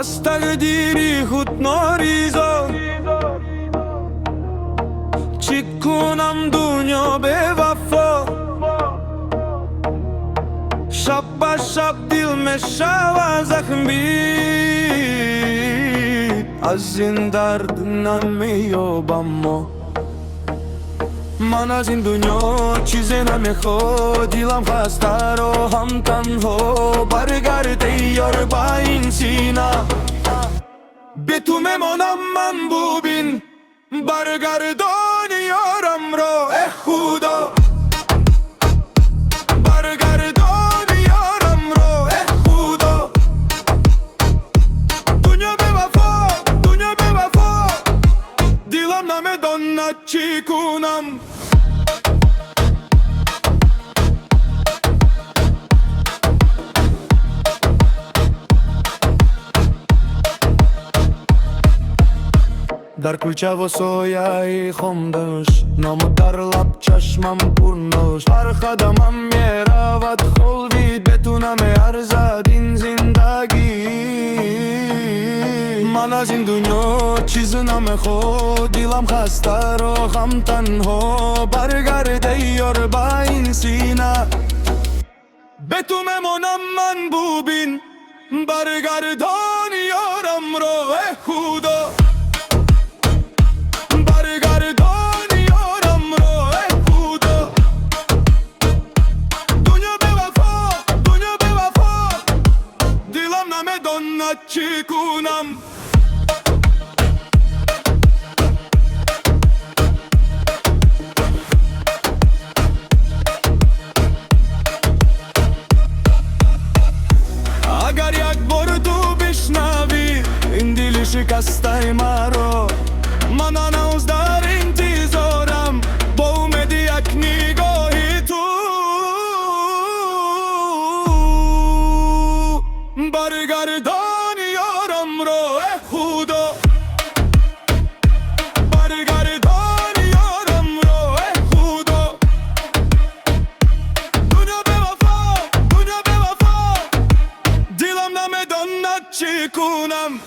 از تقدیری خود ناریزا چی کنم دنیا به وفا شب به شب دل میشود زخمی از این درد نمیابم من از این دنیا چیزی نمیخواد دلم خسته رو هم تنها برگرد یار با این سینه به تو میمانم من ببین برگردان یارم را ای خدا برگردان یارم را ای خدا دنیا به وفا دلم نمیداند چی کنم در کوچه و سایه خامدش نام در لب چشمم پرنش هر قدمم میرود خلوید بتونم ارزد این زندگی من از این دنیا چیز نمیخواد دلم خسته رو هم تنها برگرد یار با این سینه به تو میمانم من ببین برگردان یارم را ای خدا چی کنم اگر یک بار تو بشنوی این دل شکسته مرا من هنوز در انتظارم با امید یک نگاهی تو برگردان چی کنم